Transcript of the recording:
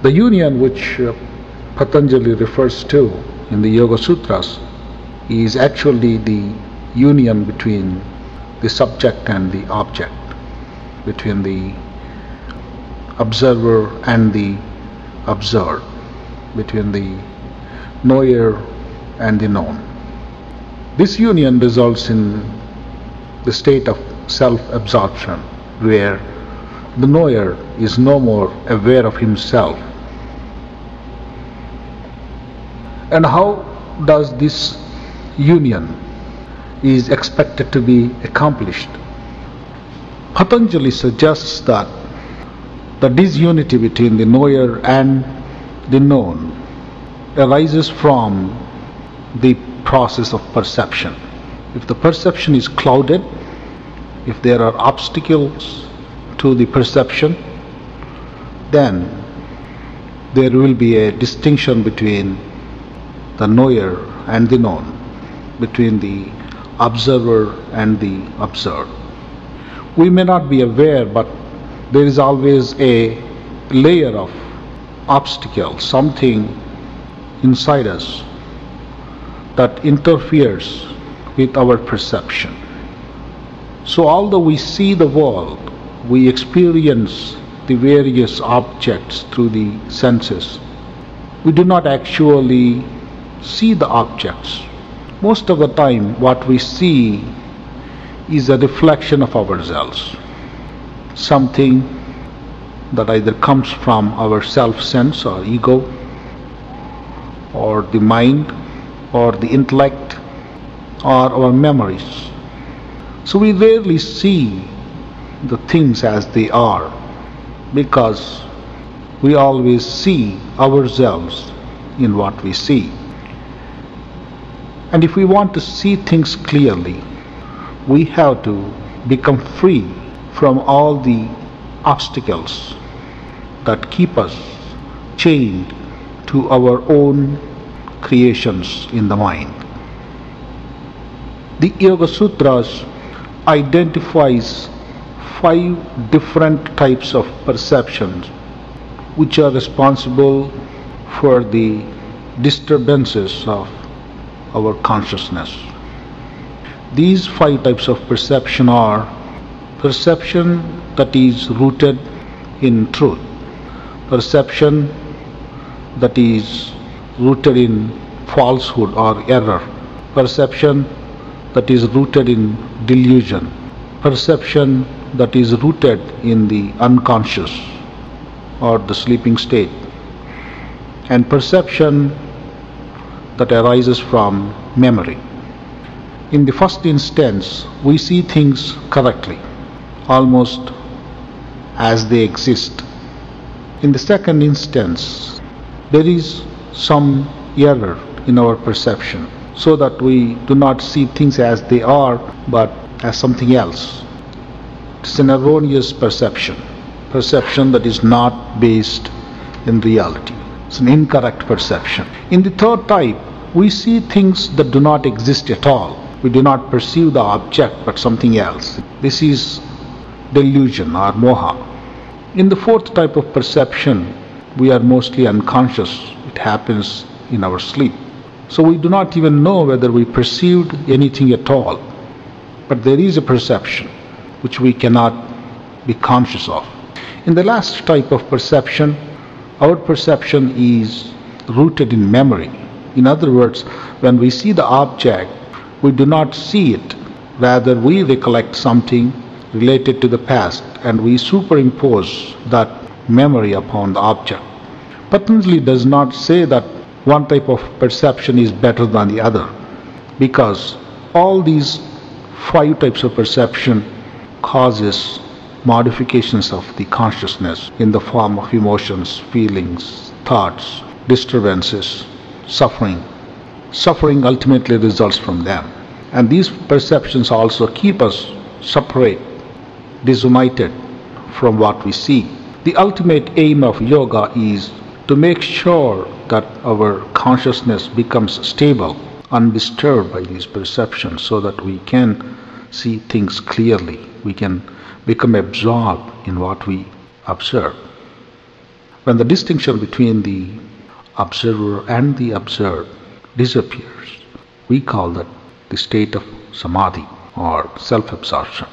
The union which Patanjali refers to in the Yoga Sutras is actually the union between the subject and the object, between the observer and the observed, between the knower and the known. This union results in the state of self-absorption, where the knower is no more aware of himself. And how does this union is expected to be accomplished? Patanjali suggests that the disunity between the knower and the known arises from the process of perception. If the perception is clouded, if there are obstacles to the perception, then there will be a distinction between the knower and the known, between the observer and the observed. We may not be aware, but there is always a layer of obstacle, something inside us that interferes with our perception. So although we see the world, we experience the various objects through the senses, we do not actually see the objects. Most of the time what we see is a reflection of ourselves, something that either comes from our self-sense or ego, or the mind, or the intellect, or our memories. So we rarely see the things as they are, because we always see ourselves in what we see. And if we want to see things clearly, we have to become free from all the obstacles that keep us chained to our own creations in the mind. The Yoga Sutras identifies 5 different types of perceptions which are responsible for the disturbances of our consciousness. These 5 types of perception are: perception that is rooted in truth, perception that is rooted in falsehood or error, perception that is rooted in delusion, perception that is rooted in the unconscious or the sleeping state, and perception that arises from memory. In the first instance, we see things correctly, almost as they exist. In the second instance, there is some error in our perception, so that we do not see things as they are, but as something else. It's an erroneous perception that is not based in reality. It's an incorrect perception. In the third type, we see things that do not exist at all. We do not perceive the object but something else. This is delusion or moha. In the fourth type of perception, we are mostly unconscious. It happens in our sleep. So we do not even know whether we perceived anything at all. But there is a perception which we cannot be conscious of. In the last type of perception, our perception is rooted in memory. In other words, when we see the object, we do not see it. Rather, we recollect something related to the past and we superimpose that memory upon the object. Patanjali does not say that one type of perception is better than the other, because all these 5 types of perception causes modifications of the consciousness in the form of emotions, feelings, thoughts, disturbances, suffering. Suffering ultimately results from them. And these perceptions also keep us separate, disunited from what we see. The ultimate aim of yoga is to make sure that our consciousness becomes stable, undisturbed by these perceptions, so that we can see things clearly. We can become absorbed in what we observe. When the distinction between the observer and the observed disappears, we call that the state of samadhi or self-absorption.